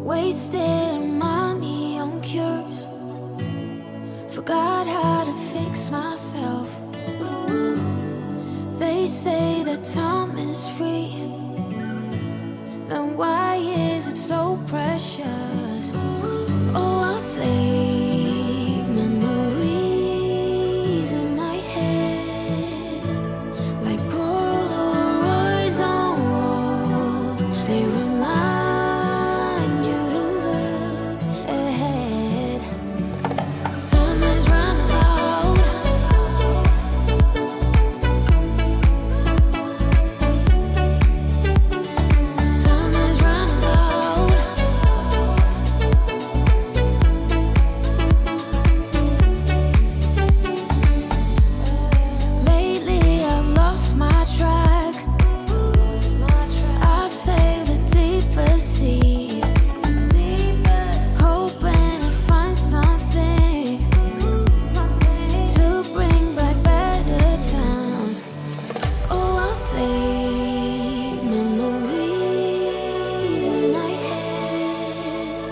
Wasted money on cures. Forgot how to fix myself. They say that time is free. Then why is it so precious? Oh, I'll say memories in my head, like Polaroids on walls. They remind you to look ahead. Time is running out. Time is running out. Lately I've lost my track. I've sailed the deepest seas, hoping to find something to bring back better times. Oh, I'll say memories in my head,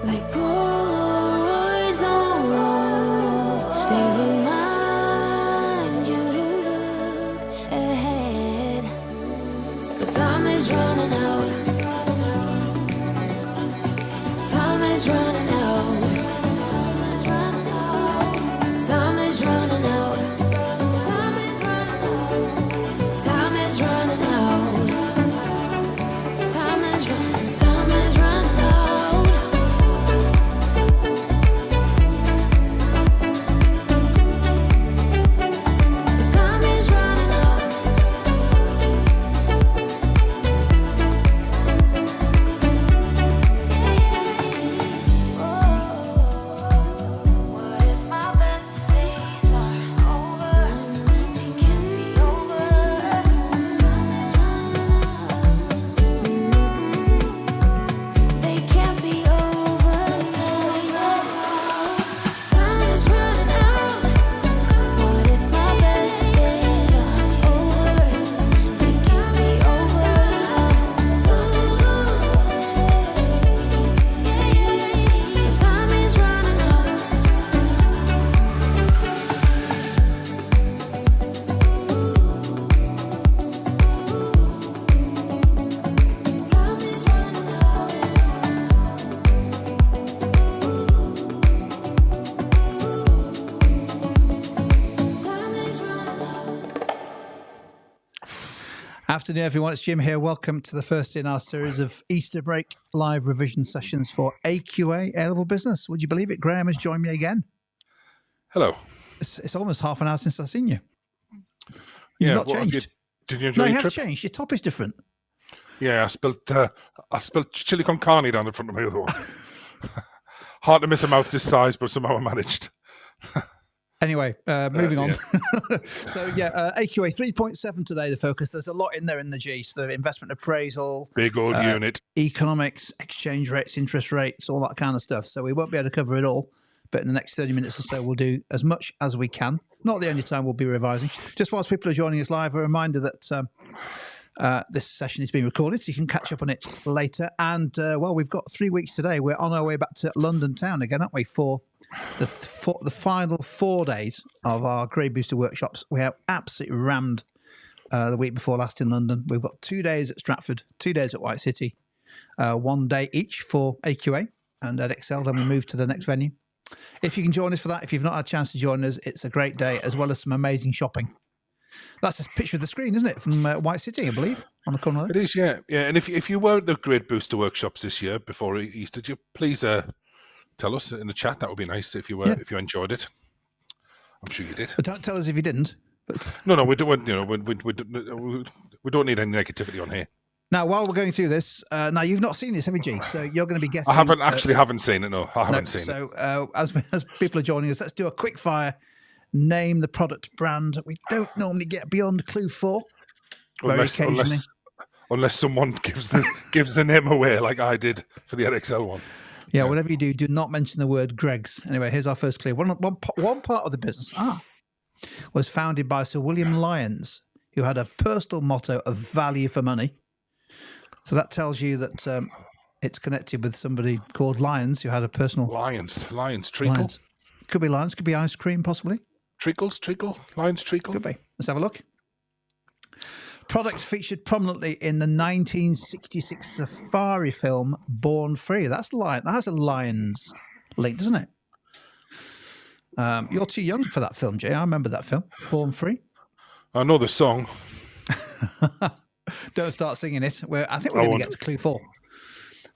like Polaroids on walls. They remind you to look ahead. But time is running out. Time is running out. Time is running out. Time is running out. Time is running out. Time is running. Time is running out. Time is running out. What if my best days are over? They can be over. They can't be over now. Time is running out. What if my best days are over? They can't be over now. Time is running out. Time is running out. Time is running out. Afternoon, everyone. It's Jim here. Welcome to the first in our series of Easter break live revision sessions for AQA A-Level Business. Would you believe it? Graham has joined me again. Hello. It's almost half an hour since I've seen you. Yeah, You've not what have changed. Did you enjoy No, you your have trip? changed. Your top is different. Yeah, I spilled chili con carne down the front of my other one. Hard to miss a mouth this size, but somehow I managed. Anyway, moving on. yeah. So, AQA 3.7 today, the focus. There's a lot in there in the G. So, investment appraisal, Big old unit. economics, exchange rates, interest rates, all that kind of stuff. So we won't be able to cover it all, but in the next 30 minutes or so, we'll do as much as we can. Not the only time we'll be revising. Just whilst people are joining us live, a reminder that this session is being recorded, so you can catch up on it later. And, we've got 3 weeks today. We're on our way back to London town again, aren't we, for the final 4 days of our Grey Booster workshops. We have absolutely rammed the week before last in London. We've got 2 days at Stratford, 2 days at White City, 1 day each for AQA and EdXL. Then we move to the next venue. If you can join us for that, if you've not had a chance to join us, it's a great day, as well as some amazing shopping. That's a picture of the screen, isn't it, from White City, I believe, on the corner It there? is, yeah. And if you were at the Grade Booster workshops this year before Easter, do you please tell us in the chat? That would be nice if you were, if you enjoyed it. I'm sure you did. But don't tell us if you didn't. But No, we don't. You know, we don't need any negativity on here. now, while we're going through this, now you've not seen this, have you, G? So you're going to be guessing. I haven't seen it. No, I haven't seen it. So as people are joining us, let's do a quick fire. Name the product brand. We don't normally get beyond clue 4. Very occasionally. Unless someone gives the name away, like I did for the RXL one. Yeah, whatever you do not mention the word Greggs. Anyway, here's our first clue. One part of the business was founded by Sir William Lyons, who had a personal motto of value for money. So that tells you that it's connected with somebody called Lyons who had a personal... Lions, treacle. Lyons. Could be Lyons, could be ice cream, possibly. Treacle, Lions, treacle. Could be. Let's have a look. Product featured prominently in the 1966 safari film Born Free. That's a Lions link, doesn't it? You're too young for that film, Jay. I remember that film, Born Free. I know the song. Don't start singing it. I think we're going to get to clue 4.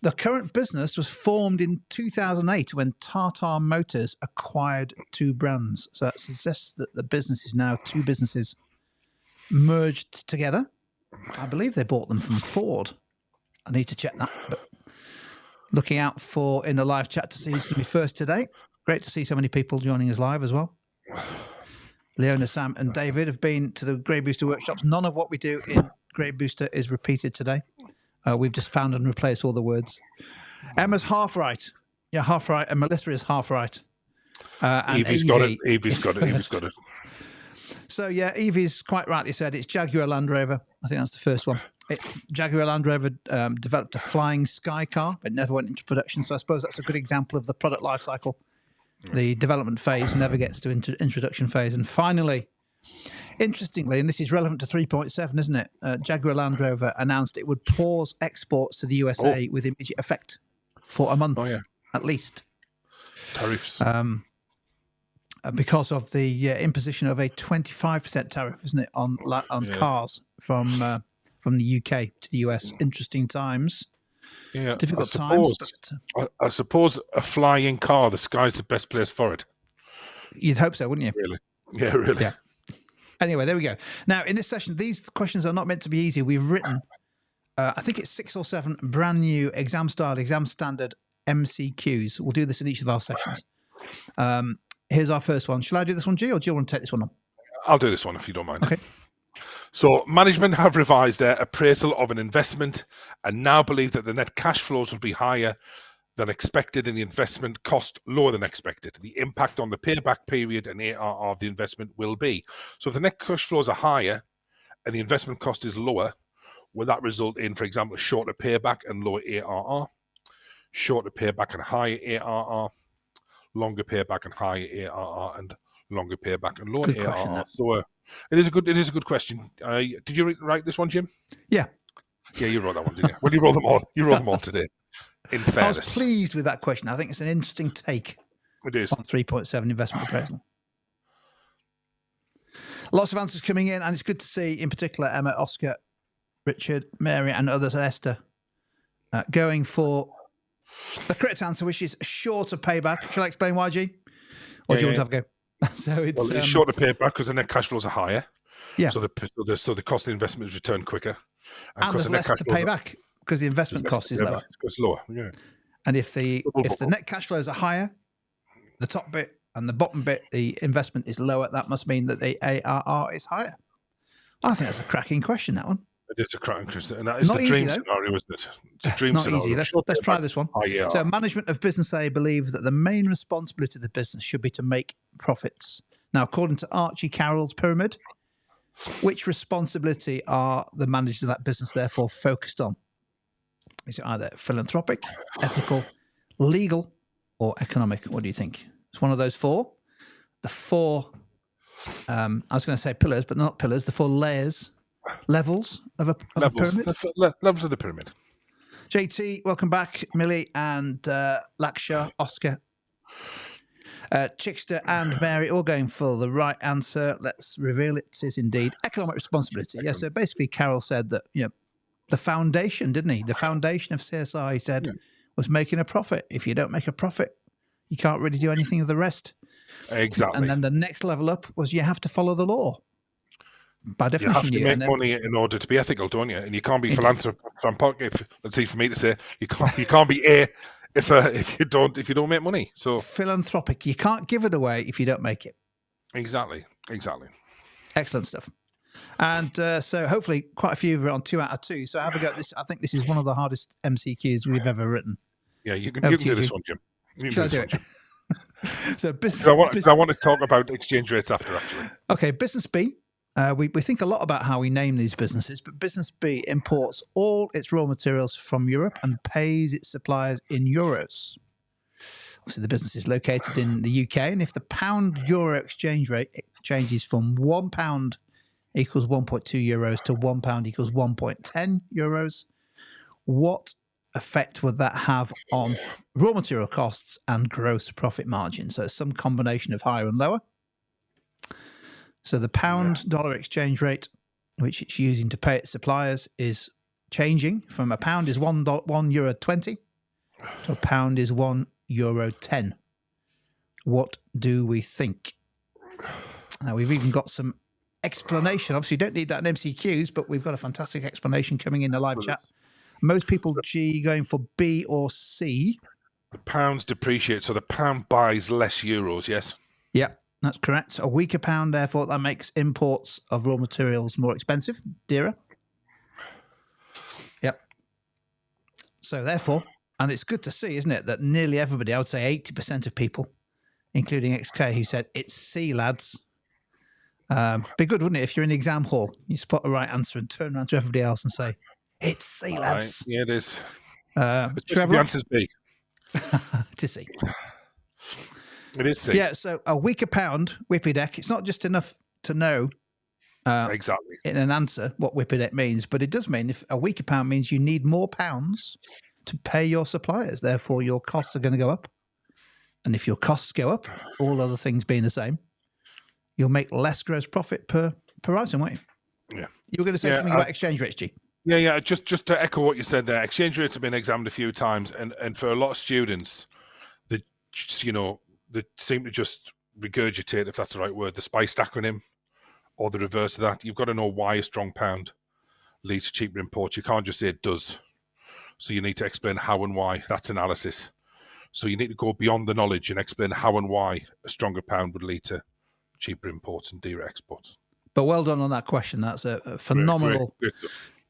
The current business was formed in 2008 when Tata Motors acquired 2 brands. So that suggests that the business is now 2 businesses merged together. I believe they bought them from Ford. I need to check that. But looking out for in the live chat to see who's going to be first today. Great to see so many people joining us live as well. Leona, Sam and David have been to the Grade Booster workshops. None of what we do in Grade Booster is repeated today. We've just found and replaced all the words. Emma's half right. Yeah, half right. And Melissa is half right. And Evie's got it. Evie's got it. So, yeah, Evie's quite rightly said it's Jaguar Land Rover. I think that's the first one. Jaguar Land Rover developed a flying sky car, but never went into production. So I suppose that's a good example of the product life cycle. The development phase never gets to introduction phase. And finally, interestingly, and this is relevant to 3.7, isn't it? Jaguar Land Rover announced it would pause exports to the USA with immediate effect for a month, at least. Tariffs. Because of the imposition of a 25% tariff, isn't it, on cars from the UK to the US. Interesting times. Yeah, difficult times. But I suppose a flying car, the sky's the best place for it. You'd hope so, wouldn't you? Really? Yeah, really. Yeah. Anyway, there we go. Now, in this session, these questions are not meant to be easy. We've written, I think it's 6 or 7 brand new exam standard MCQs. We'll do this in each of our sessions. Here's our first one. Shall I do this one, G, or do you want to take this one on? I'll do this one if you don't mind. Okay. So management have revised their appraisal of an investment and now believe that the net cash flows will be higher than expected and the investment cost lower than expected. The impact on the payback period and ARR of the investment will be. So if the net cash flows are higher and the investment cost is lower, will that result in, for example, shorter payback and lower ARR, shorter payback and higher ARR, longer payback and higher ARR, and longer payback and lower ARR? Question, so it is a good question. Did you write this one, Jim? Yeah. Yeah, you wrote that one, didn't you? Well, you wrote them all. You wrote them all today. In fairness, I was pleased with that question. I think it's an interesting take. It is on 3.7 investment appraisal. Lots of answers coming in, and it's good to see, in particular, Emma, Oscar, Richard, Mary, and others, and Esther, going for the correct answer, which is shorter payback. Shall I explain why, G? Or do you want to have a go? So it's shorter payback because the net cash flows are higher. Yeah. So the cost of the investment is returned quicker, and there's less to pay back because the investment cost is lower. It's lower. Yeah. And if the net cash flows are higher, the top bit and the bottom bit, the investment is lower. That must mean that the ARR is higher. I think that's a cracking question, that one. It is a cracking question, and that is the dream scenario, isn't it? It's a dream not scenario. Easy. Let's try this one. So, management of business A believes that the main responsibility of the business should be to make profits. Now, according to Archie Carrolls Pyramid, which responsibility are the managers of that business therefore focused on? Is it either philanthropic, ethical, legal, or economic? What do you think? It's one of those 4. The 4, I was going to say pillars, but not pillars, the 4 levels of a pyramid. Levels of the pyramid. JT, welcome back. Millie and Laksha, Oscar, Chickster and Mary all going for the right answer. Let's reveal it is indeed economic responsibility. Yeah, so basically Carroll said that, the foundation, didn't he? The foundation of CSR, he said, was making a profit. If you don't make a profit, you can't really do anything of the rest. Exactly. And then the next level up was you have to follow the law. By definition, you have to make money in order to be ethical, don't you? And you can't be philanthropic. Let's see, for me to say, you can't be if you don't make money. So philanthropic, you can't give it away if you don't make it. Exactly. Excellent stuff. And so hopefully quite a few are on 2 out of 2. So have a go at this. I think this is one of the hardest MCQs we've ever written. Yeah, you can do this one, Jim. Shall I do it? So business. I want to talk about exchange rates after, actually. Okay, business B We think a lot about how we name these businesses, but Business B imports all its raw materials from Europe and pays its suppliers in euros. Obviously, the business is located in the UK, and if the pound-euro exchange rate changes from £1 equals 1.2 euros to £1 equals 1.10 euros, what effect would that have on raw material costs and gross profit margin? So it's some combination of higher and lower. So the pound-dollar exchange rate, which it's using to pay its suppliers, is changing from a pound is €1.20 to a pound is €1.10. What do we think? Now, we've even got some explanation. Obviously, you don't need that in MCQs, but we've got a fantastic explanation coming in the live chat. Most people G going for B or C. The pounds depreciate, so the pound buys less euros, yes? Yep, that's correct. A weaker pound, therefore, that makes imports of raw materials more expensive, dearer. Yep. So therefore, and it's good to see, isn't it, that nearly everybody, I would say 80% of people, including XK, who said, it's C, lads. Be good, wouldn't it, if you're in the exam hall, you spot the right answer and turn around to everybody else and say, it's C, lads. Yeah, it is. The answer's B. To C. It is C. Yeah, so a weaker pound, whippy deck, it's not just enough to know exactly in an answer what whippy deck means, but it does mean if a weaker pound means you need more pounds to pay your suppliers. Therefore, your costs are going to go up. And if your costs go up, all other things being the same, you'll make less gross profit per item, won't you? Yeah. You were going to say something about exchange rates, G. Yeah. Just to echo what you said there, exchange rates have been examined a few times, and for a lot of students, they seem to just regurgitate, if that's the right word, the SPICE acronym, or the reverse of that. You've got to know why a strong pound leads to cheaper imports. You can't just say it does. So you need to explain how and why. That's analysis. So you need to go beyond the knowledge and explain how and why a stronger pound would lead to cheaper imports and dearer exports. But well done on that question. That's a phenomenal Great.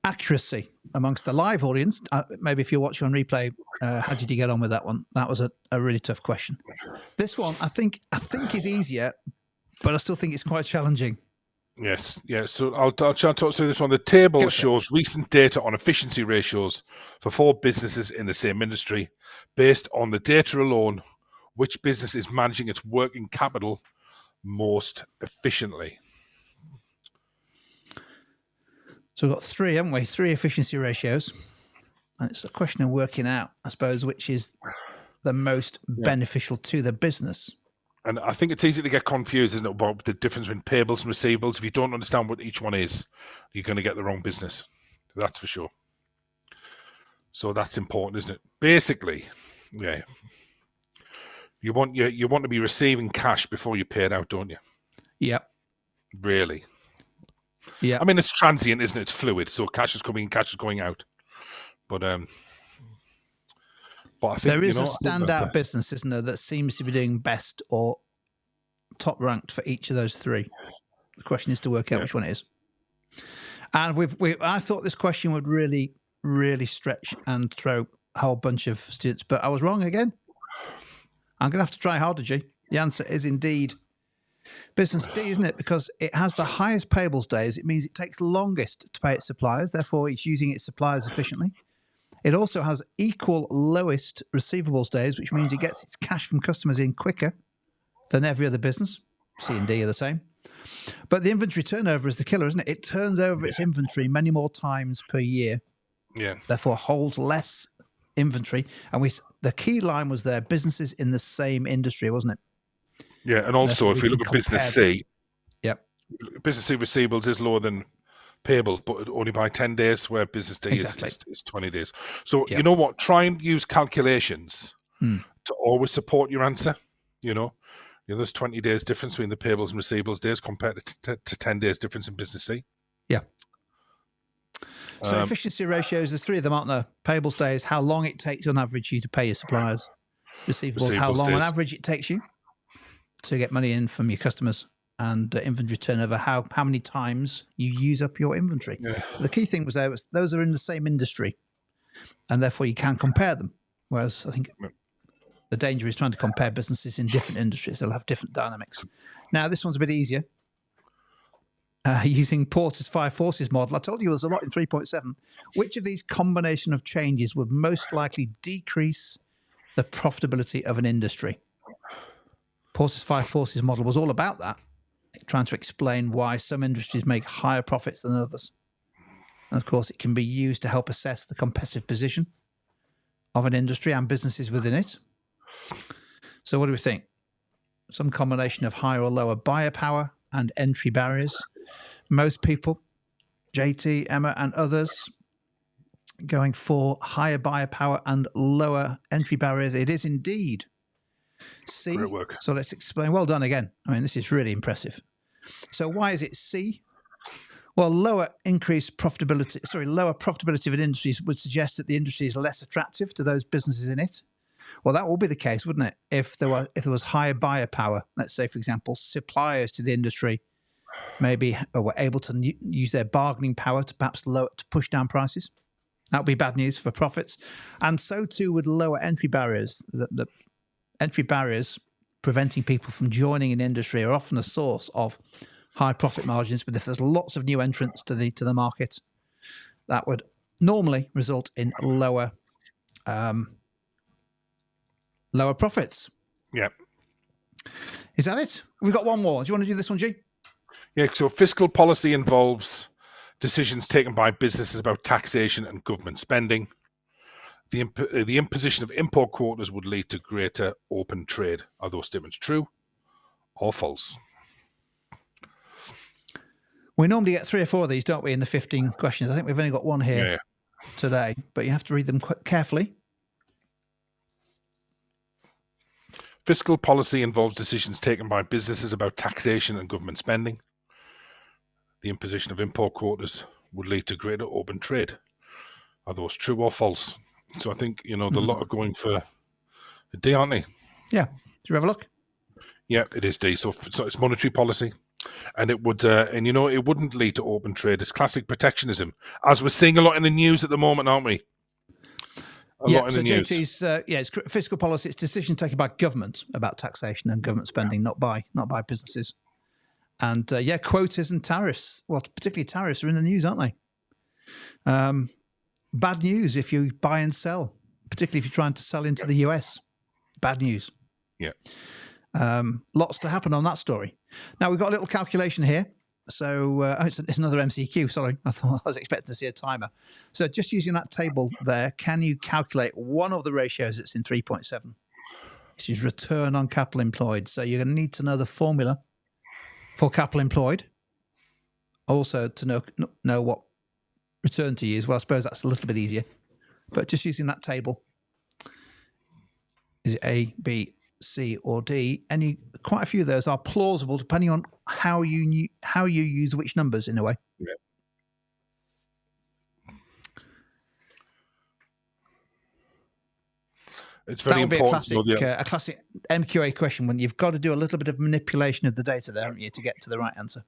accuracy amongst the live audience. Maybe if you're watching on replay, how did you get on with that one? That was a really tough question. This one, I think is easier, but I still think it's quite challenging. Yes. So I'll try and talk through this one. The table shows recent data on efficiency ratios for 4 businesses in the same industry. Based on the data alone, which business is managing its working capital most efficiently? So we've got 3, haven't we? 3 efficiency ratios. And it's a question of working out, I suppose, which is the most beneficial to the business. And I think it's easy to get confused, isn't it, about the difference between payables and receivables. If you don't understand what each one is, you're going to get the wrong business. That's for sure. So that's important, isn't it? Basically, yeah. You want to be receiving cash before you pay it out, don't you? Yep. Really? Yeah. I mean, it's transient, isn't it? It's fluid. So cash is coming in, cash is going out. But I think there is a standout business, isn't there, that seems to be doing best or top ranked for each of those 3. The question is to work out which one it is. And I thought this question would really, really stretch and throw a whole bunch of students, but I was wrong again. I'm going to have to try harder, G. The answer is indeed business D, isn't it? Because it has the highest payables days. It means it takes longest to pay its suppliers. Therefore, it's using its suppliers efficiently. It also has equal lowest receivables days, which means it gets its cash from customers in quicker than every other business. C and D are the same. But the inventory turnover is the killer, isn't it? It turns over its inventory many more times per year. Yeah. Therefore, holds less inventory. And the key line was there, businesses in the same industry, wasn't it? Yeah, and also if we look at business C, business C receivables is lower than payables, but only by 10 days, where business D is 20 days. So you know what? Try and use calculations to always support your answer. There's 20 days difference between the payables and receivables days compared to 10 days difference in business C. Yeah. So efficiency ratios, there's 3 of them, aren't there? Payables days, how long it takes on average you to pay your suppliers. Receivables, how long on average it takes you to get money in from your customers. And inventory turnover, how many times you use up your inventory. Yeah. The key thing was those are in the same industry, and therefore you can compare them. Whereas I think the danger is trying to compare businesses in different industries. They'll have different dynamics. Now, this one's a bit easier. using Porter's 5 forces model. I told you there's a lot in 3.7. Which of these combination of changes would most likely decrease the profitability of an industry? Porter's 5 forces model was all about that, trying to explain why some industries make higher profits than others. And of course, it can be used to help assess the competitive position of an industry and businesses within it. So what do we think? Some combination of higher or lower buyer power and entry barriers. Most people, JT, Emma, and others, going for higher buyer power and lower entry barriers. It is indeed C. Great work. So let's explain. Well done again. I mean, this is really impressive. So why is it C? Well, lower profitability of an industry would suggest that the industry is less attractive to those businesses in it. Well, that will be the case, wouldn't it? If there was higher buyer power, let's say, for example, suppliers to the industry maybe were able to use their bargaining power to perhaps to push down prices. That would be bad news for profits. And so too would lower entry barriers. The entry barriers preventing people from joining an industry are often a source of high profit margins. But if there's lots of new entrants to the market, that would normally result in lower profits. Yeah. Is that it? We've got one more. Do you want to do this one, G? Yeah, so fiscal policy involves decisions taken by businesses about taxation and government spending. The imposition of import quotas would lead to greater open trade. Are those statements true or false? We normally get 3 or 4 of these, don't we, in the 15 questions? I think we've only got one here today, but you have to read them quite carefully. Fiscal policy involves decisions taken by businesses about taxation and government spending. The imposition of import quotas would lead to greater open trade. Are those true or false? So I think, the lot are going for a D, aren't they? Yeah. Do you have a look? Yeah, it is D. So it's monetary policy. And it would, it wouldn't lead to open trade. It's classic protectionism, as we're seeing a lot in the news at the moment, aren't we? A lot in the news. JT's, it's fiscal policy. It's decision taken by government about taxation and government spending, not by businesses. And quotas and tariffs. Well, particularly tariffs are in the news, aren't they? Bad news if you buy and sell, particularly if you're trying to sell into the US. Bad news. Yeah. Lots to happen on that story. Now, we've got a little calculation here. So it's another MCQ, sorry. I was expecting to see a timer. So just using that table there, can you calculate one of the ratios that's in 3.7? This is return on capital employed. So you're going to need to know the formula for capital employed. Also to know what return to use. Well, I suppose that's a little bit easier. But just using that table, is it A, B, C, or D? Quite a few of those are plausible depending on how you use which numbers in a way. Yeah. It's very important. That would be a classic MQA question when you've got to do a little bit of manipulation of the data there, haven't you, to get to the right answer.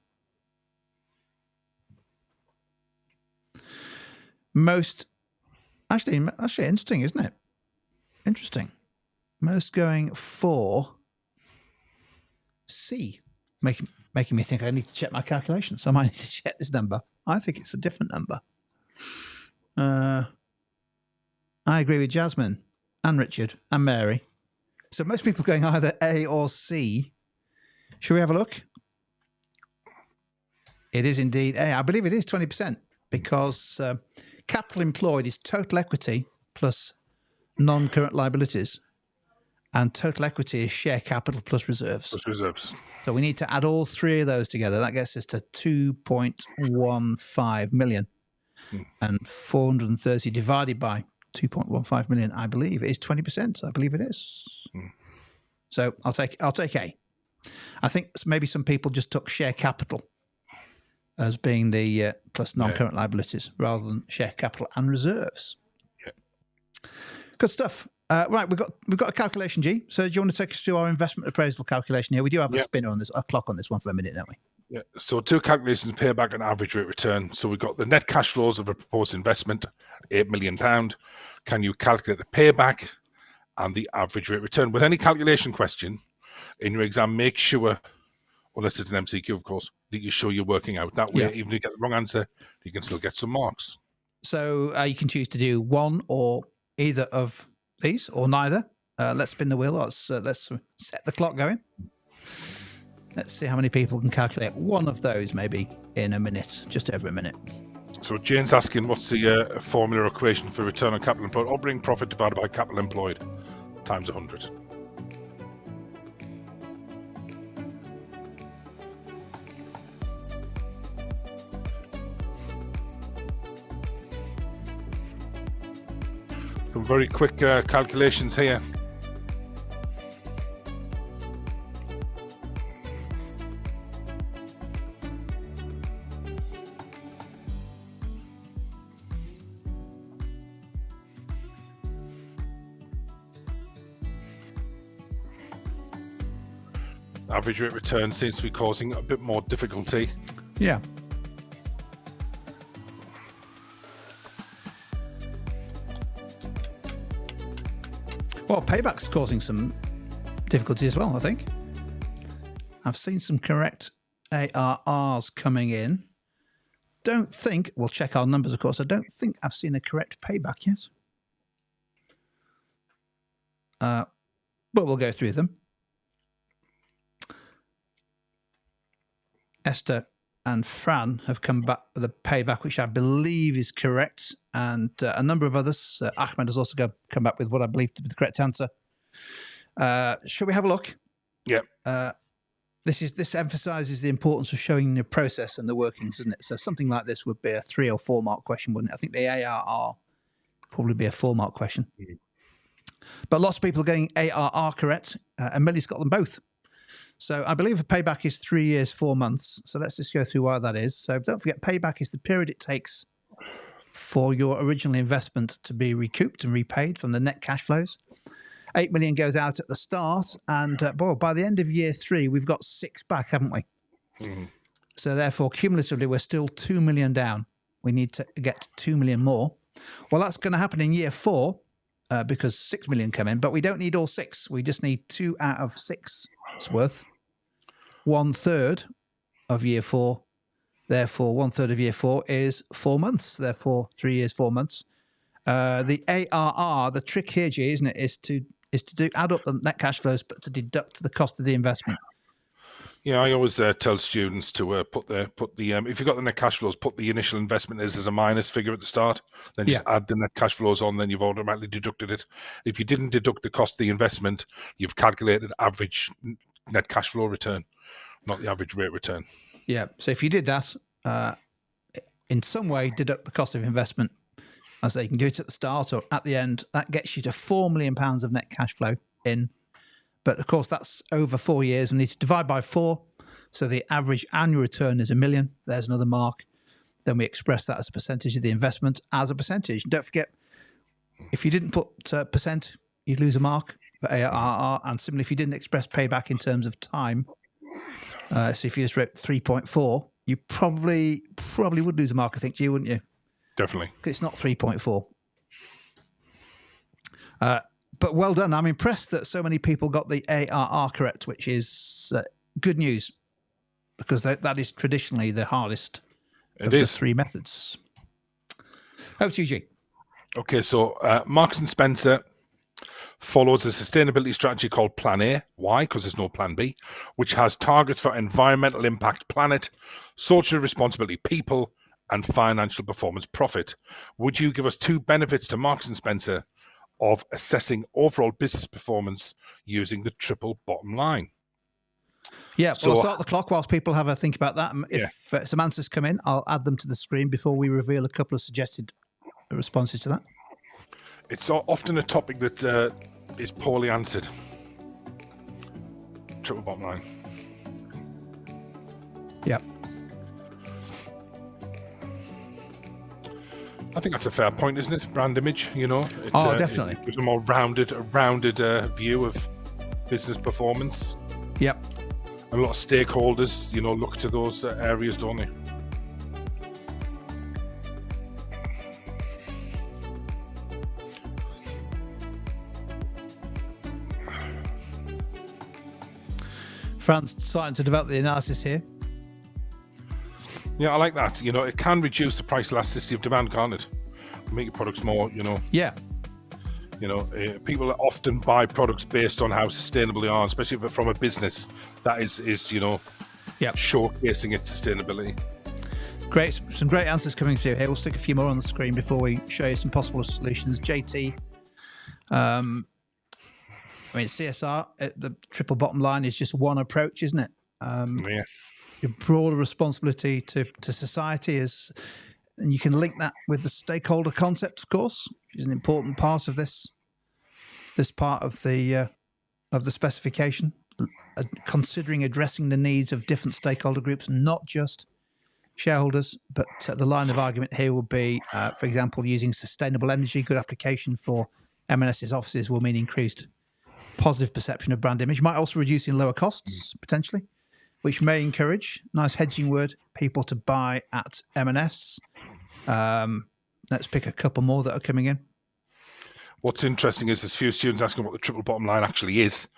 Actually interesting, isn't it? Interesting. Most going for C, making me think I need to check my calculations. So I might need to check this number. I think it's a different number. I agree with Jasmine and Richard and Mary. So most people going either A or C. Shall we have a look? It is indeed A. I believe it is 20% because capital employed is total equity plus non-current liabilities. And total equity is share capital plus reserves. Plus reserves. So we need to add all 3 of those together. That gets us to 2.15 million. And 430 divided by 2.15 million, I believe, is 20%. I believe it is. So I'll take A. I think maybe some people just took share capital as being the plus non-current liabilities rather than share capital and reserves. Yeah. Good stuff. Right, we've got a calculation, G. So do you want to take us through our investment appraisal calculation here? We do have a spinner on this, a clock on this one for a minute, don't we? Yeah. So 2 calculations: payback and average rate return. So we've got the net cash flows of a proposed investment, £8 million. Can you calculate the payback and the average rate return? With any calculation question in your exam, make sure, unless it's an MCQ, of course, that you're sure you're working out. That way, Yeah. even if you get the wrong answer, you can still get some marks. So you can choose to do one or either of these, or neither. Let's spin the wheel. Let's set the clock going. Let's see how many people can calculate one of those maybe in a minute, just over a minute. So Jane's asking, what's the formula equation for return on capital employed? Operating profit divided by capital employed times 100. Some very quick calculations here. Average rate return seems to be causing a bit more difficulty. Yeah. Well, payback's causing some difficulty as well, I think. I've seen some correct ARRs coming in. Don't think, we'll check our numbers, of course. I don't think I've seen a correct payback yet. But we'll go through them. Esther and Fran have come back with a payback, which I believe is correct. And a number of others. Ahmed has also come back with what I believe to be the correct answer. Shall we have a look? Yeah. This emphasizes the importance of showing the process and the workings, doesn't it? So something like this would be a 3 or 4 mark question, wouldn't it? I think the ARR probably be a 4 mark question. Mm-hmm. But lots of people are getting ARR correct, and Millie's got them both. So I believe a payback is 3 years, 4 months. So let's just go through why that is. So don't forget, payback is the period it takes for your original investment to be recouped and repaid from the net cash flows. 8 million goes out at the start, and by the end of year 3, we've got 6 back, haven't we? Mm-hmm. So therefore, cumulatively, we're still 2 million down. We need to get 2 million more. Well, that's going to happen in year 4 because 6 million come in, but we don't need all 6. We just need 2 out of 6's worth. 1/3 of year 4. Therefore, 1/3 of year 4 is 4 months. Therefore, 3 years, 4 months. The ARR, the trick here, G, isn't it, is to add up the net cash flows, but to deduct the cost of the investment. Yeah, I always tell students to put the if you've got the net cash flows, put the initial investment as a minus figure at the start, then just add the net cash flows on, then you've automatically deducted it. If you didn't deduct the cost of the investment, you've calculated average net cash flow return, not the average rate return. Yeah, so if you did that, in some way deduct the cost of investment, I say you can do it at the start or at the end, that gets you to £4 million of net cash flow in. But of course, that's over 4 years. We need to divide by 4. So the average annual return is 1 million. There's another mark. Then we express that as a percentage of the investment as a percentage. And don't forget, if you didn't put percent, you'd lose a mark for ARR. And similarly, if you didn't express payback in terms of time, so if you just wrote 3.4, you probably would lose a mark, I think, G, wouldn't you? Definitely. Because it's not 3.4. But well done. I'm impressed that so many people got the ARR correct, which is good news, because that is traditionally the hardest of the 3 methods. Over to you, G. Okay, so Marks & Spencer follows a sustainability strategy called Plan A. Why? Because there's no Plan B, which has targets for environmental impact, planet, social responsibility, people, and financial performance, profit. Would you give us 2 benefits to Marks & Spencer of assessing overall business performance using the triple bottom line? Yeah, so I'll start the clock whilst people have a think about that. If some answers come in, I'll add them to the screen before we reveal a couple of suggested responses to that. It's often a topic that is poorly answered. Triple bottom line. Yeah. I think that's a fair point, isn't it? Brand image, you know. Definitely. It gives a more rounded view of business performance. Yep. And a lot of stakeholders, you know, look to those areas, don't they? Fran's starting to develop the analysis here. Yeah, I like that. It can reduce the price elasticity of demand, can't it? Make your products more, Yeah. People often buy products based on how sustainable they are, especially from a business that is showcasing its sustainability. Great. Some great answers coming through here. We'll stick a few more on the screen before we show you some possible solutions. JT, CSR, the triple bottom line is just one approach, isn't it? Yeah. Your broader responsibility to society is, and you can link that with the stakeholder concept, of course, which is an important part of this part of the specification, considering addressing the needs of different stakeholder groups, not just shareholders. But the line of argument here would be, for example, using sustainable energy. Good application for M&S's offices will mean increased positive perception of brand image. Might also reduce in lower costs potentially, which may encourage, nice hedging word, people to buy at M&S. Let's pick a couple more that are coming in. What's interesting is there's a few students asking what the triple bottom line actually is.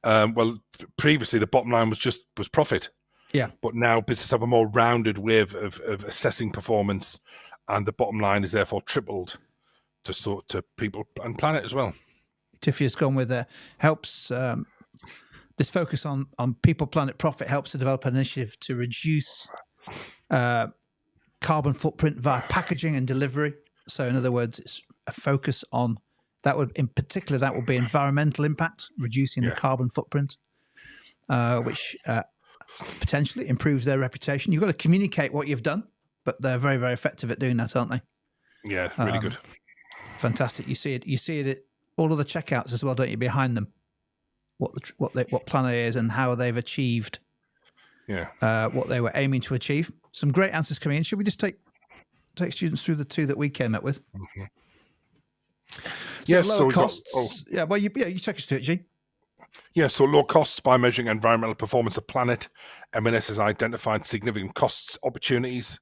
Well, previously the bottom line was profit. Yeah. But now businesses have a more rounded way of assessing performance, and the bottom line is therefore tripled to people and planet as well. Tiffy's gone with helps. This focus on people, planet, profit helps to develop an initiative to reduce carbon footprint via packaging and delivery. So, in other words, it's a focus on that would be environmental impact, reducing the carbon footprint, which potentially improves their reputation. You've got to communicate what you've done, but they're very, very effective at doing that, aren't they? Yeah, really good. Fantastic. You see it at all of the checkouts as well, don't you? Behind them, what Plan A is and how they've achieved what they were aiming to achieve. Some great answers coming in. Should we just take students through the two that we came up with? Mm-hmm. So lower costs. You take us through it, G. Yeah, so low costs by measuring environmental performance of planet. M&S has identified significant costs opportunities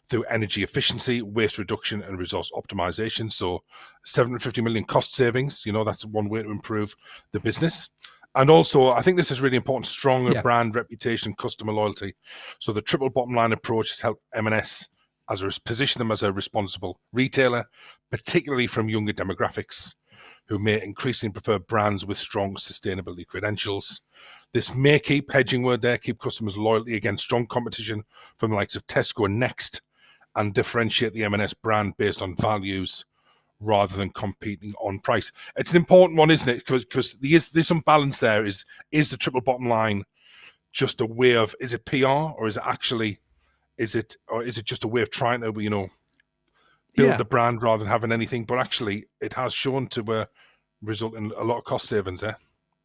through energy efficiency, waste reduction, and resource optimization. So 750 million cost savings, that's one way to improve the business. And also, I think this is really important, stronger brand reputation, customer loyalty. So the triple bottom line approach has helped M&S position them as a responsible retailer, particularly from younger demographics who may increasingly prefer brands with strong sustainability credentials. This may keep, hedging word there, keep customers' loyalty against strong competition from the likes of Tesco and Next, and differentiate the M&S brand based on values rather than competing on price. It's an important one, isn't it? Because there's some balance there. Is the triple bottom line just a way of, is it PR or is it just a way of trying to, build the brand rather than having anything? But actually, it has shown to result in a lot of cost savings there.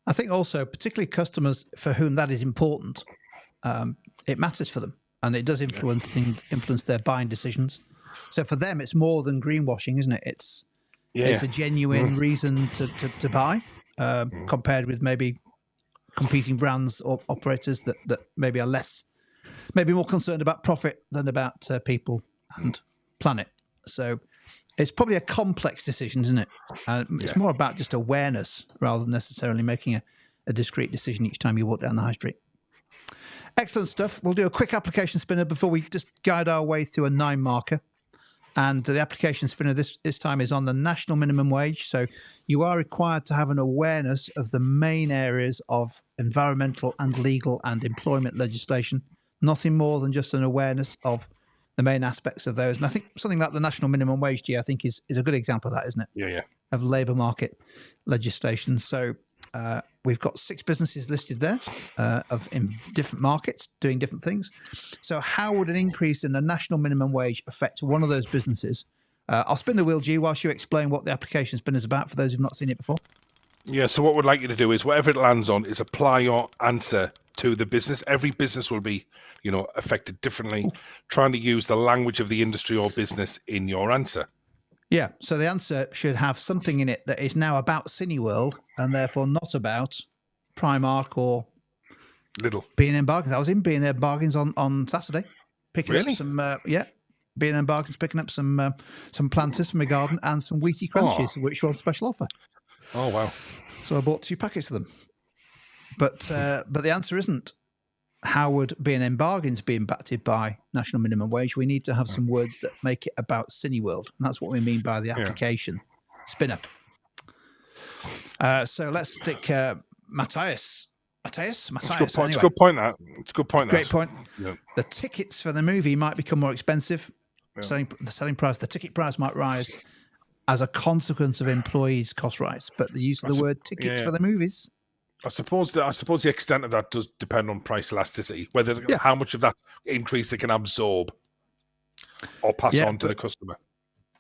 I think also, particularly customers for whom that is important, it matters for them, and it does influence their buying decisions. So for them, it's more than greenwashing, isn't it? It's a genuine reason to buy, compared with maybe competing brands or operators that maybe are maybe more concerned about profit than about people and planet. So it's probably a complex decision, isn't it? It's more about just awareness rather than necessarily making a discrete decision each time you walk down the high street. Excellent stuff. We'll do a quick application spinner before we just guide our way through a 9 marker. And the application spinner this time is on the national minimum wage. So you are required to have an awareness of the main areas of environmental and legal and employment legislation. Nothing more than just an awareness of the main aspects of those. And I think something like the national minimum wage, I think is a good example of that, isn't it? Yeah. Of labour market legislation. So we've got 6 businesses listed there in different markets doing different things. So how would an increase in the national minimum wage affect one of those businesses? I'll spin the wheel, G, whilst you explain what the application spin is about for those who've not seen it before. Yeah, so what we'd like you to do is whatever it lands on is apply your answer to the business. Every business will be, affected differently. Trying to use the language of the industry or business in your answer. Yeah, so the answer should have something in it that is now about Cineworld and therefore not about Primark or Lidl. B&M Bargains. I was in B&M Bargains on Saturday, picking up some B&M Bargains, picking up some planters from my garden and some Wheaty Crunchies, which were on special offer. Oh wow! So I bought 2 packets of them. But the answer isn't how would B&M bargains be impacted by national minimum wage? We need to have some words that make it about Cineworld, and that's what we mean by the application spin up. So let's stick Matthias. Matthias. It's Anyway. a good point. That it's a good point. Great point. Yeah. The tickets for the movie might become more expensive. Yeah. The selling price, the ticket price might rise as a consequence of employees' cost rise. But the use of the word tickets for the movies. I suppose the extent of that does depend on price elasticity, whether how much of that increase they can absorb or pass on to the customer.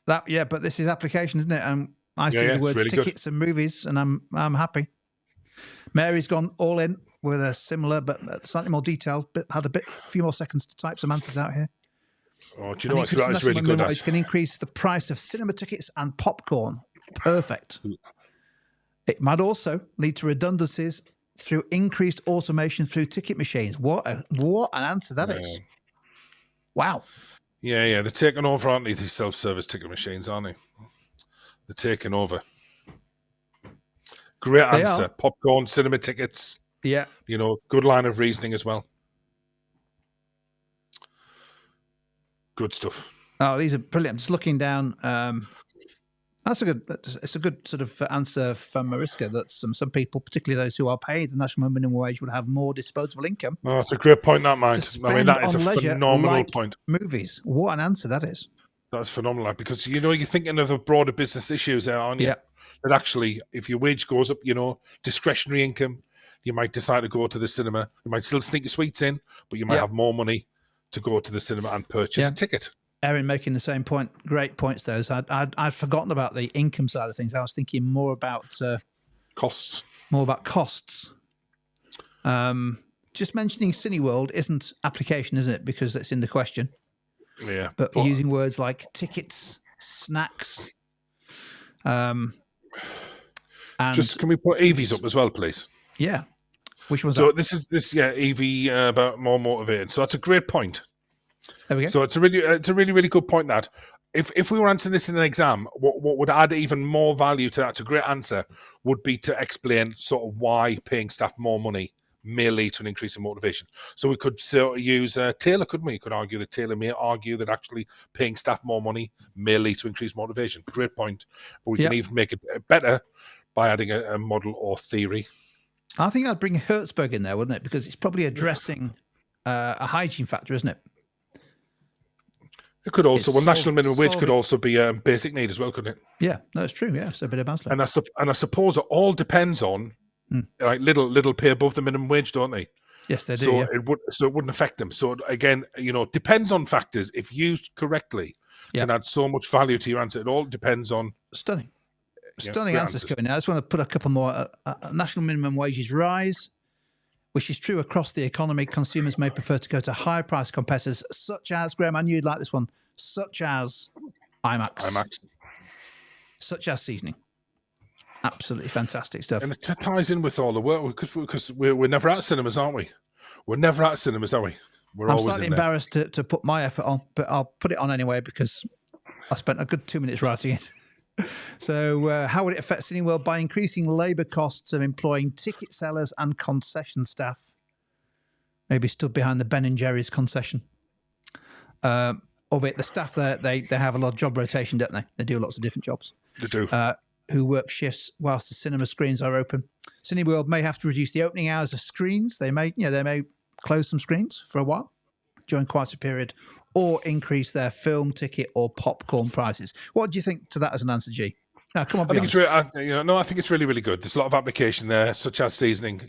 But this is application, isn't it? And I see the words really tickets and movies, and I'm happy. Mary's gone all in with a similar but slightly more detailed, but had a few more seconds to type some answers out here. Oh, do you know what's really good? Which can increase the price of cinema tickets and popcorn. Perfect. It might also lead to redundancies through increased automation through ticket machines. What an answer that is. Wow. Yeah, they're taking over, aren't they, these self-service ticket machines, aren't they? They're taking over. Great answer. Popcorn, cinema tickets. Yeah. Good line of reasoning as well. Good stuff. Oh, these are brilliant. I'm just looking down. It's a good sort of answer from Mariska that some people, particularly those who are paid the national minimum wage, would have more disposable income. Oh, it's a great point, that, Mike. I mean, that is a phenomenal point. Movies. What an answer that is. That's phenomenal, because, you're thinking of the broader business issues there, aren't you? Yeah. That actually, if your wage goes up, discretionary income, you might decide to go to the cinema. You might still sneak your sweets in, but you might have more money to go to the cinema and purchase a ticket. Erin making the same point. Great points, those. I'd forgotten about the income side of things. I was thinking more about costs. More about costs. Just mentioning Cineworld isn't application, isn't it? Because it's in the question. Yeah. But using words like tickets, snacks, and just can we put EVs up as well, please? Yeah. Which one's so that? this EV about more motivated. So that's a great point. There we go. So it's a really good point. That if we were answering this in an exam, what would add even more value to that? It's a great answer would be to explain sort of why paying staff more money may lead to an increase in motivation. So we could sort of use Taylor, couldn't we? You could argue that Taylor may argue that actually paying staff more money may lead to increased motivation. Great point. But we can even make it better by adding a model or theory. I think I'd bring Hertzberg in there, wouldn't it? Because it's probably addressing a hygiene factor, isn't it? It could also, national minimum wage could also be a basic need as well, couldn't it? Yeah, no, it's true. Yeah, it's a bit of balance. And I suppose it all depends on like little pay above the minimum wage, don't they? Yes, they do. So it wouldn't affect them. So again, depends on factors. If used correctly, can add so much value to your answer. It all depends on stunning answers coming now. I just want to put a couple more. National minimum wages rise, which is true across the economy. Consumers may prefer to go to higher price competitors, such as, Graham, I knew you'd like this one, such as IMAX. Such as seasoning. Absolutely fantastic stuff. And it ties in with all the work, because we're never at cinemas, aren't we? We're never at cinemas, are we? I'm always slightly embarrassed to put my effort on, but I'll put it on anyway because I spent a good 2 minutes writing it. So how would it affect Cineworld? By increasing labour costs of employing ticket sellers and concession staff. Maybe stood behind the Ben & Jerry's concession. Albeit the staff there, they have a lot of job rotation, don't they? They do lots of different jobs. They do. Who work shifts whilst the cinema screens are open. Cineworld may have to reduce the opening hours of screens. They may close some screens for a while during quite a period, or increase their film ticket or popcorn prices. What do you think to that as an answer, G? No, come on. I think it's really, really good. There's a lot of application there, such as seasoning.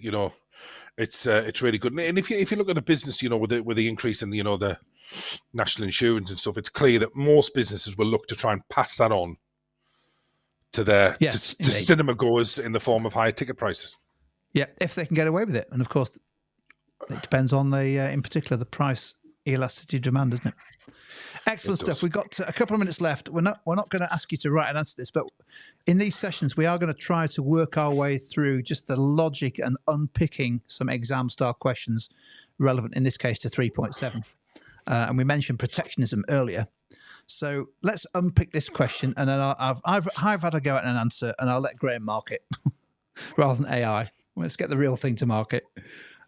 It's really good. And if you look at a business, with the increase in the national insurance and stuff, it's clear that most businesses will look to try and pass that on to their to cinema goers in the form of higher ticket prices. Yeah, if they can get away with it, and of course, it depends on in particular the price elasticity demand, isn't it? Excellent stuff. We've got a couple of minutes left. We're not going to ask you to write and answer this, but in these sessions, we are going to try to work our way through just the logic and unpicking some exam-style questions relevant, in this case, to 3.7. And we mentioned protectionism earlier. So let's unpick this question, and then I've had a go at an answer, and I'll let Graham mark it rather than AI. Let's get the real thing to market.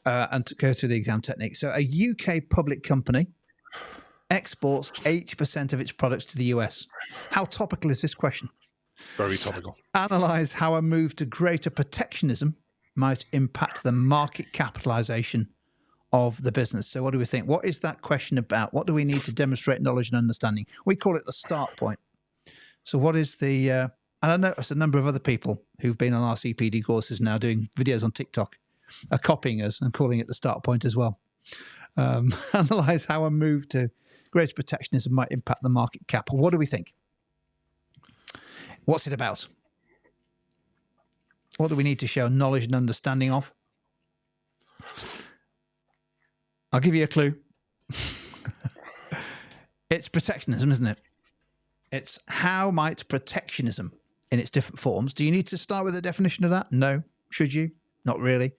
and to go through the exam technique. So a UK public company exports 80% of its products to the US. How topical is this question? Very topical. Analyze how a move to greater protectionism might impact the market capitalization of the business. So what do we think? What is that question about? What do we need to demonstrate knowledge and understanding? We call it the start point. So what is the... and I notice a number of other people who've been on our CPD courses now doing videos on TikTok are copying us and calling it the start point as well. Analyze how a move to greater protectionism might impact the market cap. What do we think? What's it about? What do we need to show knowledge and understanding of? I'll give you a clue. It's protectionism, isn't it? It's how might protectionism in its different forms. Do you need to start with a definition of that? No. Should you? Not really.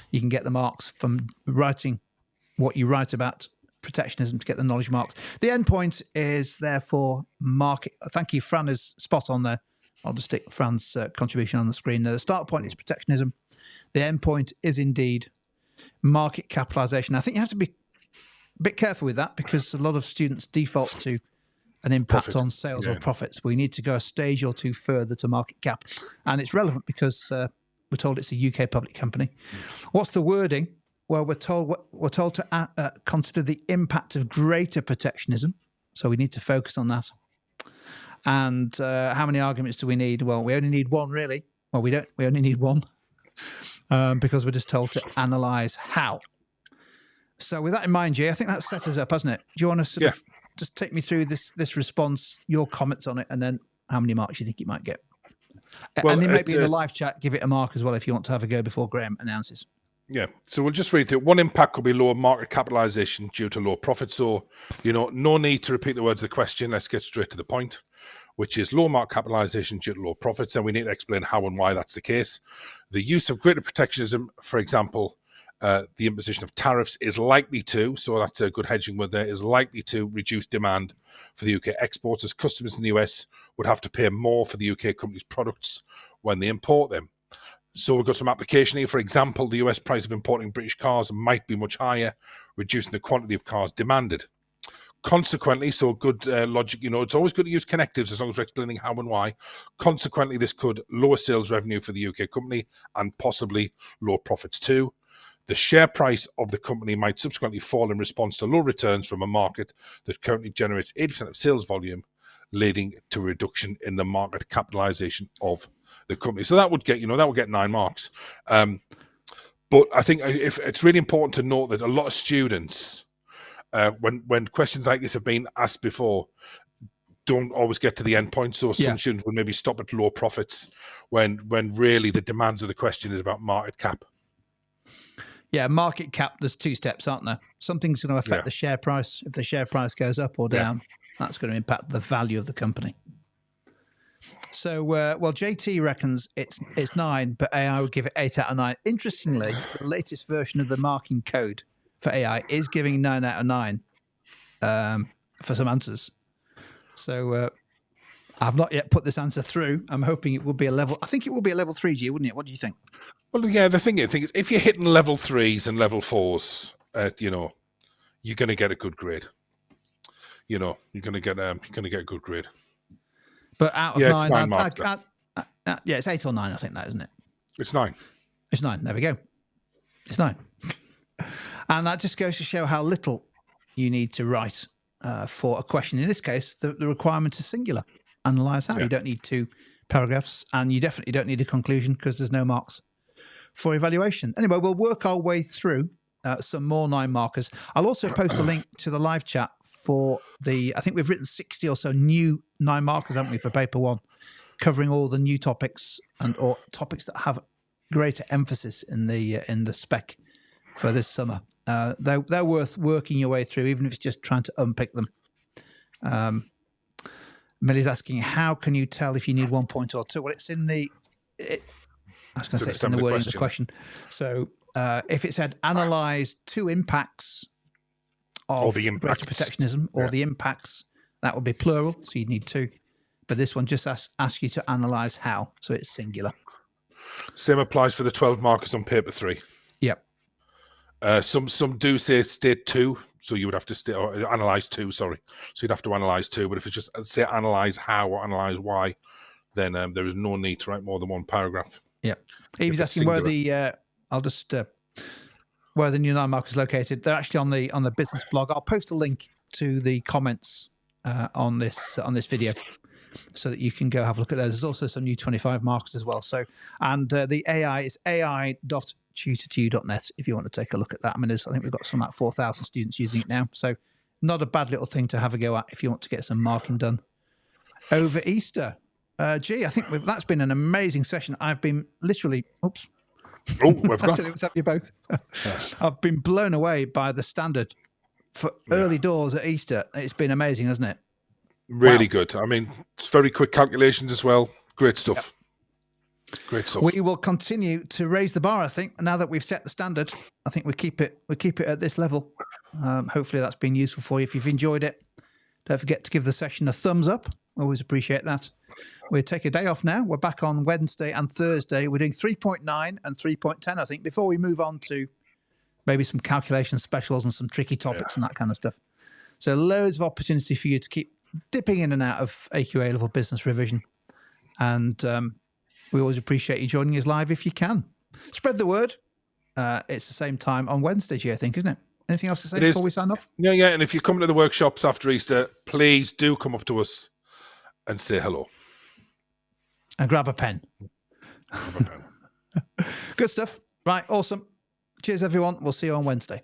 You can get the marks from writing what you write about protectionism to get the knowledge marks. The end point is therefore market. Thank you, Fran is spot on there. I'll just stick Fran's contribution on the screen. The start point is protectionism. The end point is indeed market capitalization. I think you have to be a bit careful with that because a lot of students default to an impact on sales or profits. We need to go a stage or two further to market cap. And it's relevant because we're told it's a UK public company. What's the wording? Well, we're told to consider the impact of greater protectionism. So we need to focus on that. And how many arguments do we need? Well, we only need one, really. Well, we don't. We only need one because we're just told to analyse how. So with that in mind, Jay, I think that sets us up, hasn't it? Do you want to sort of just take me through this response, your comments on it, and then how many marks you think you might get? Well, and then maybe in the live chat, give it a mark as well if you want to have a go before Graham announces. Yeah, so we'll just read through. One impact could be lower market capitalization due to low profits. So, no need to repeat the words of the question. Let's get straight to the point, which is low market capitalization due to low profits. And we need to explain how and why that's the case. The use of greater protectionism, for example, the imposition of tariffs is likely to, so that's a good hedging word there, is likely to reduce demand for the UK exports as customers in the US would have to pay more for the UK company's products when they import them. So we've got some application here. For example, the US price of importing British cars might be much higher, reducing the quantity of cars demanded. Consequently, so good logic, it's always good to use connectives as long as we're explaining how and why. Consequently, this could lower sales revenue for the UK company and possibly lower profits too. The share price of the company might subsequently fall in response to low returns from a market that currently generates 80% of sales volume, leading to a reduction in the market capitalization of the company. So that would get, 9 marks. But I think if it's really important to note that a lot of students, when questions like this have been asked before, don't always get to the end point. So some students will maybe stop at low profits when really the demands of the question is about market cap. Yeah, market cap, there's 2 steps, aren't there? Something's going to affect the share price. If the share price goes up or down, that's going to impact the value of the company. So, JT reckons it's 9, but AI would give it 8 out of 9. Interestingly, the latest version of the marking code for AI is giving 9 out of 9 for some answers. So, I've not yet put this answer through. I'm hoping it will be a level. I think it will be a level 3G, wouldn't it? What do you think? Well, yeah, the thing is, if you're hitting level 3s and level 4s, you're going to get a good grade. You're going to get a good grade. But out of 9, it's 9 marks. It's 8 or 9, I think that, isn't it? It's 9. It's 9. There we go. It's 9. And that just goes to show how little you need to write for a question. In this case, the requirement is singular. Analyze how. You don't need 2 paragraphs, and you definitely don't need a conclusion because there's no marks for evaluation. Anyway, we'll work our way through some more 9 markers. I'll also post a link to the live chat for I think we've written 60 or so new 9 markers, haven't we, for paper 1, covering all the new topics or topics that have greater emphasis in the spec for this summer. They're worth working your way through, even if it's just trying to unpick them. Millie's asking, how can you tell if you need 1 point or 2? Well, it's in the... I was going to say it's in the wording of the question. So if it said analyze 2 impacts of greater protectionism or the impacts, that would be plural, so you'd need 2. But this one just asks you to analyze how, so it's singular. Same applies for the 12 markers on paper 3. Yep. Some do say state 2, so you would have to or analyze 2. Sorry, so you'd have to analyze 2. But if it's just say analyze how or analyze why, then there is no need to write more than one paragraph. Yeah. Eve's asking where the where the new landmark is located. They're actually on the business blog. I'll post a link to the comments on this video, so that you can go have a look at those. There's also some new 25 markers as well. So, and the AI is ai.tutor2.net if you want to take a look at that. I mean, I think we've got some like 4,000 students using it now. So not a bad little thing to have a go at if you want to get some marking done over Easter. I think that's been an amazing session. I've been literally, oops. Oh, we've got. What's up, you both? I've been blown away by the standard for early doors at Easter. It's been amazing, hasn't it? Really good. I mean, it's very quick calculations as well. Great stuff. Yep. Great stuff. We will continue to raise the bar. I think now that we've set the standard, I think we keep it at this level. Hopefully, that's been useful for you. If you've enjoyed it, don't forget to give the session a thumbs up. Always appreciate that. We'll take a day off now. We're back on Wednesday and Thursday. We're doing 3.9 and 3.10, I think, before we move on to maybe some calculation specials and some tricky topics and that kind of stuff. So loads of opportunity for you to keep dipping in and out of AQA A-Level Business revision. And we always appreciate you joining us live if you can. Spread the word. It's the same time on Wednesday, I think, isn't it? Anything else to say before we sign off? Yeah. And if you come to the workshops after Easter, please do come up to us and say hello. And grab a pen. Good stuff. Right, awesome. Cheers, everyone. We'll see you on Wednesday.